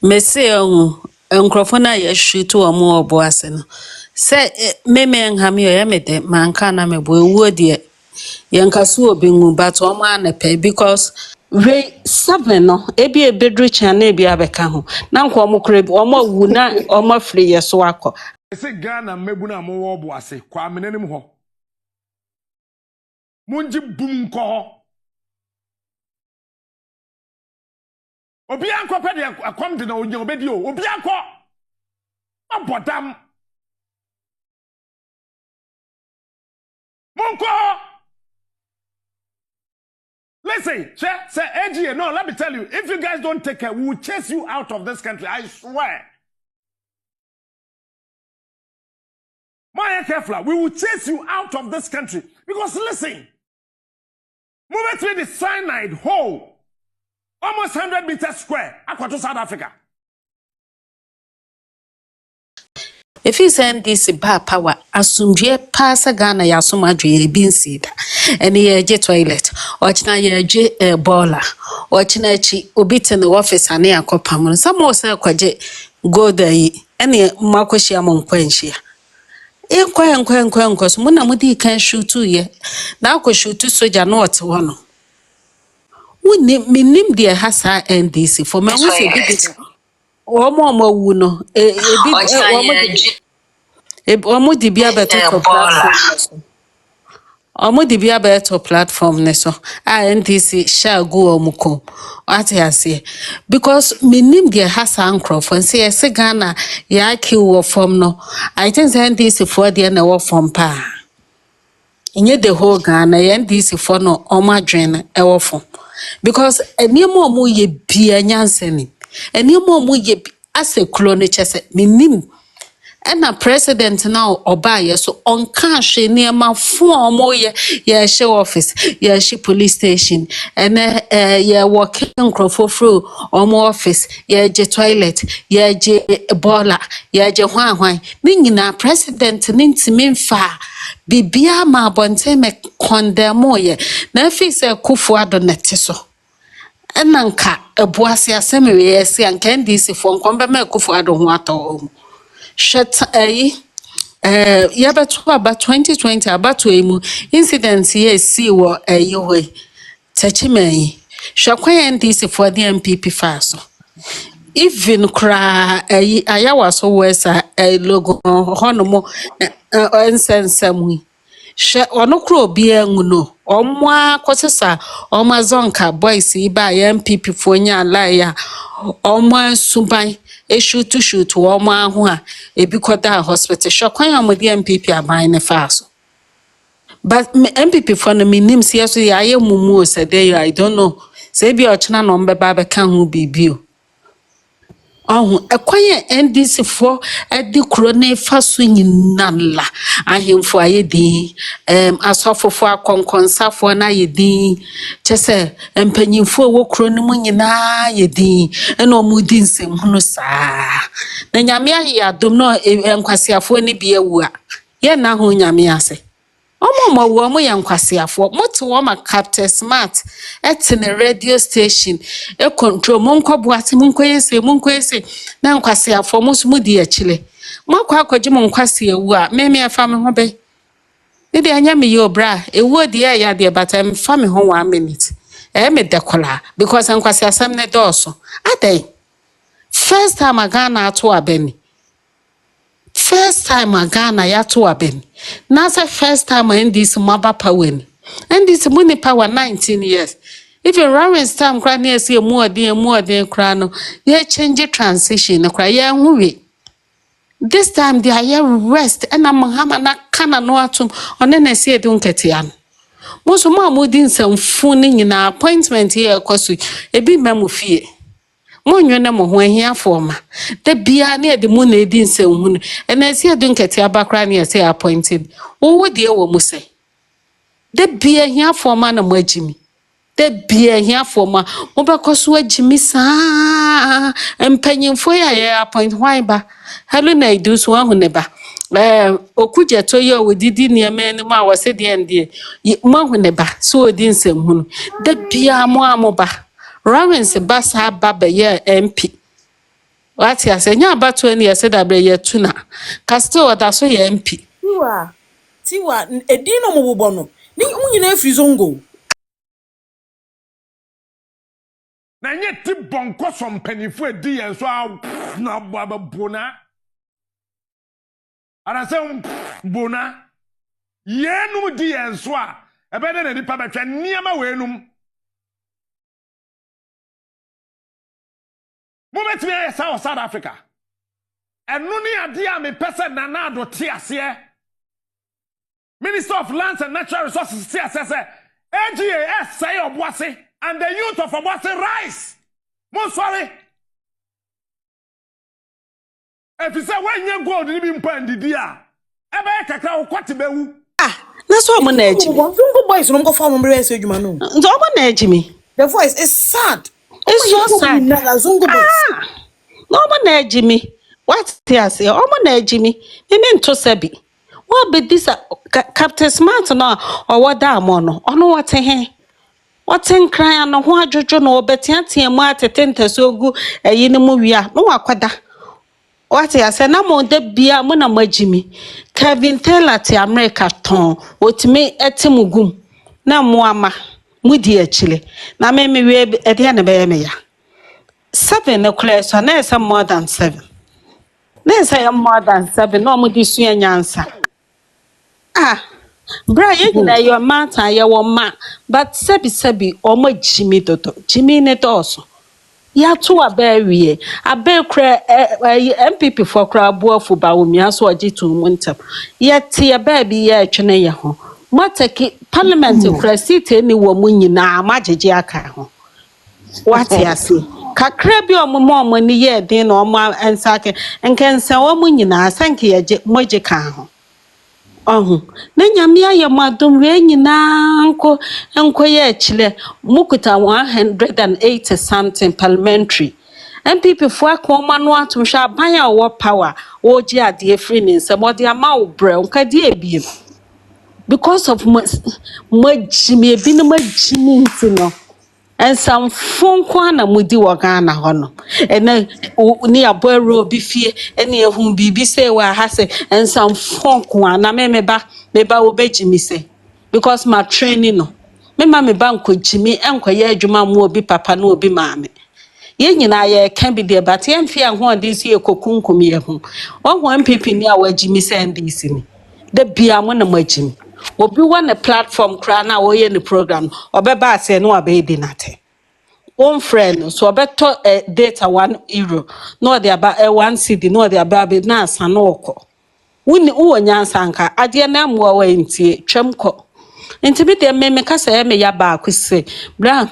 Mese nkrofo na ya shoot omo obo ase no. Se meme nhame yo ya mede manka na mebo ewu de yenkaso obi nwu but omo anepe because Ray 7 no ebi ebedru chana ebi abeka ho na nko omo kure bi omo wu na omo free yeso akọ ese Ghana mebu na mo wo bo ase kwa menenim ho munji bum ko ho obi anko pe de akom de na onya obedi o obi anko abodam munko. Listen, say AGA, no, let me tell you, if you guys don't take care, we will chase you out of this country, I swear. My careful, we will chase you out of this country. Because listen, move it to the cyanide hole, almost 100 meters square, aqua to South Africa. if you send this ba power asumdwe pass Ghana ya asum adwe bi nsida ene ye je toilet ochina ye je boiler ochina chi obi te ne office ane akopam no samo se kwaje go there ene makohia mo nkwanhia enkwa so muna mudi kan shoot ye na akoshoot soja no ote ho no woni minim de hasa NDC for me wo se bi omo wu no ebi omo di bia beto platform omo di bia beto platform ne so NDC shall go omuko ate ase because minim de hasa ankrofo say yes Ghana ya ki wo form no I think NDC for there na wo form pa inye the whole Ghana NDC for no omo adwen e wo form because eniemo omo ye bia nyanseni eniemo omo ye ase klo ne chese minim ena president now obaye so on cash niema fo omo ye she office ye she police station ene ye working crofo through omo office ye je toilet ye je boiler ye je hwan ni nyina president ni ntimi mfa bibia ma bonte me condemn ye na fi se kufu ado nete so enanka ebuase asem we yesi anka ndisi fo nkombe me kufu ado ho ato shut yabeto about 2020 about emu incidents here see wo we tachimen hwekwan ndisi for the MPP faso even kra ayawa so wesa logo honomo ensensam ono kro obi anwu no omo akosesa omo zonka boys iba ya MPP fo nya alaya omo suban shoot omo ahu a ebi koda hospital shokwan amodi MPP aban ne faso but MPP for no minim sia so ya ye mumu o sede I don't know say bi ochina no mbeba be kan hu bibio ekwan NDC for edi kro na faso nyinala ahemfo ayedin asofofo akonkonsafo na ayedin chese empanyimfo wo kro no nyina ayedin ena omudi nsem hunu saa na nyame aye adom no enkwasiafo ni bia wu a ye na ho nyame ase omo wo mo yankwasiafo moto wo ma Captain Smart etene radio station e control monkoboate monkoyese na nkwasiafo mo so mudi akile makwa akwaje mo nkwase ewu a meme afa me ho be de anya me yo bra ewu de ya de batam fa me ho 1 minute me dekola because nkwase asem ne doso adai first time Ghana ato abeni first time Ghana ya to abeni na say first time NDC maba power ni NDC muni power 19 years even Lawrence time kra na ese mu odin kra no ye change transition kra ye huwe this time they are rest and amhama na kana no atum one na ese edun ketia muso ma mudi nsamfu ni nyina appointment here kwasu ebi memu fie monwene mo ho ahiafo ma da bia na ede mu na edi nsamhu no na ese edun ketia bakra na ese appointed wo de wo mu se da bia ahiafo ma na mo agimi da bia ahiafo ma mo bekoso agimi saa empanyimfo ya appoint why ba hello na idu so ahu ne ba okuje to ye odidi niame ni ma wose de ndie mo ahu ne ba so odi nsamhu no da bia mo amoba Lawrence basa baba ye MP What ya say? Nya about 20 years that be ye tuna. Casto what so ye MP. Tiwa edino mo bobɔ no. Ni unyina efiri zongo. Na nye ti bonko som panifo edi yen so na bona. Ana se bona. Yenum di yen so a ebe na nipa betwa niama wenum. Mo betimi ya South Africa. Enu ni ade a me pese Nana Addo te ase. Minister of Lands and Natural Resources te ase se AGA say Obuasi and the youth of Obuasi rise. Mo sorry. If you say when you gold ni bi mpa ndidi a ebe kakra wo kwate bewu. Na so mo na ejimi. Zongo boys no go farm mbre ese adwuma no. Nzo mo na ejimi. The voice is sad. It's so sad. Zongo boys. No mo na ejimi. What they say? O mo na ejimi. Me nto sabi. What be this Captain Smart no or what da mo no. Ono what he. What in cry no ho adwojo no obetiatia mu atetenta so gu eyi ne mu wia no wakwada. What I say na mo de bia mo na majimi. Kevin Taylor te America ton. Otime etimugum. Na mo ama. Mudi echile. Na me we e de na be me ya. 7 no class so na say more than 7. Na say more than 7 no mo di sua nyansa. Bra ye na your matter ye wo ma but sebi omo jimi dodo. Jimi ne doso. Ya to abewie abekra MPP for kra boafo ba wo mia so ogitu muntam ye te abaabi ye atwene ye ho mataki parliament kra seat ni wo munyina magege aka ho wate ase kakra bi omo ni ye din na omo ensake enkensa wo munyina sanke ye moje ka ho na nyame aye madom we nyina nko ye chile mukuta 180 something parliamentary MPP fo akoma no atom hwa ban a wo power wo gi ade free ni nsem ode ama wo bre nka de ebiem because of majimi ebi no majimi ntino ensam fonko na mudi wo Ghana ho no ena ni aboero bi fie ene ehun bibi se wa ha se ensam fonko na meba wo bejimi se because my training no me ba nko jimi enkoye adwuma mu obi papa na obi maame ye nyina ye kan bi de but ye mfia ho ade si ekokunkum ye ho wo MPP ni a wajimi se ndisi ni de bia mo na majimi obi wana platform kra na wo ye ni program obeba ase no abedi nate one friend so obeto data €1 no de aba 1 cedi no de aba be na asa no okọ woni wo nyansa nka ade na amoa wa ntie twemkọ nti de me kasa me ya ba akuse bra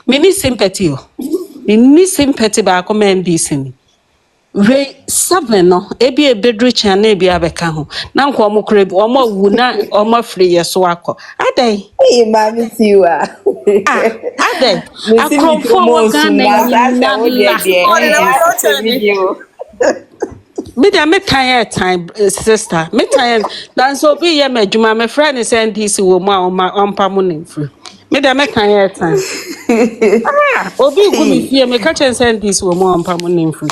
me ni sympathy o ni sympathy ba ko men disini Ray 7 no ebi ebedru chan na ebi abeka ho na nko omokure bi omawu na omafre yeso akọ adai mami tiwa adai akrofo wo Ghana me da me time sister me time dan so bi ye madwuma me friend send this wo ma ompa mo nemfru me da me time obi gu mi fie me ka chen send this wo ma ompa mo nemfru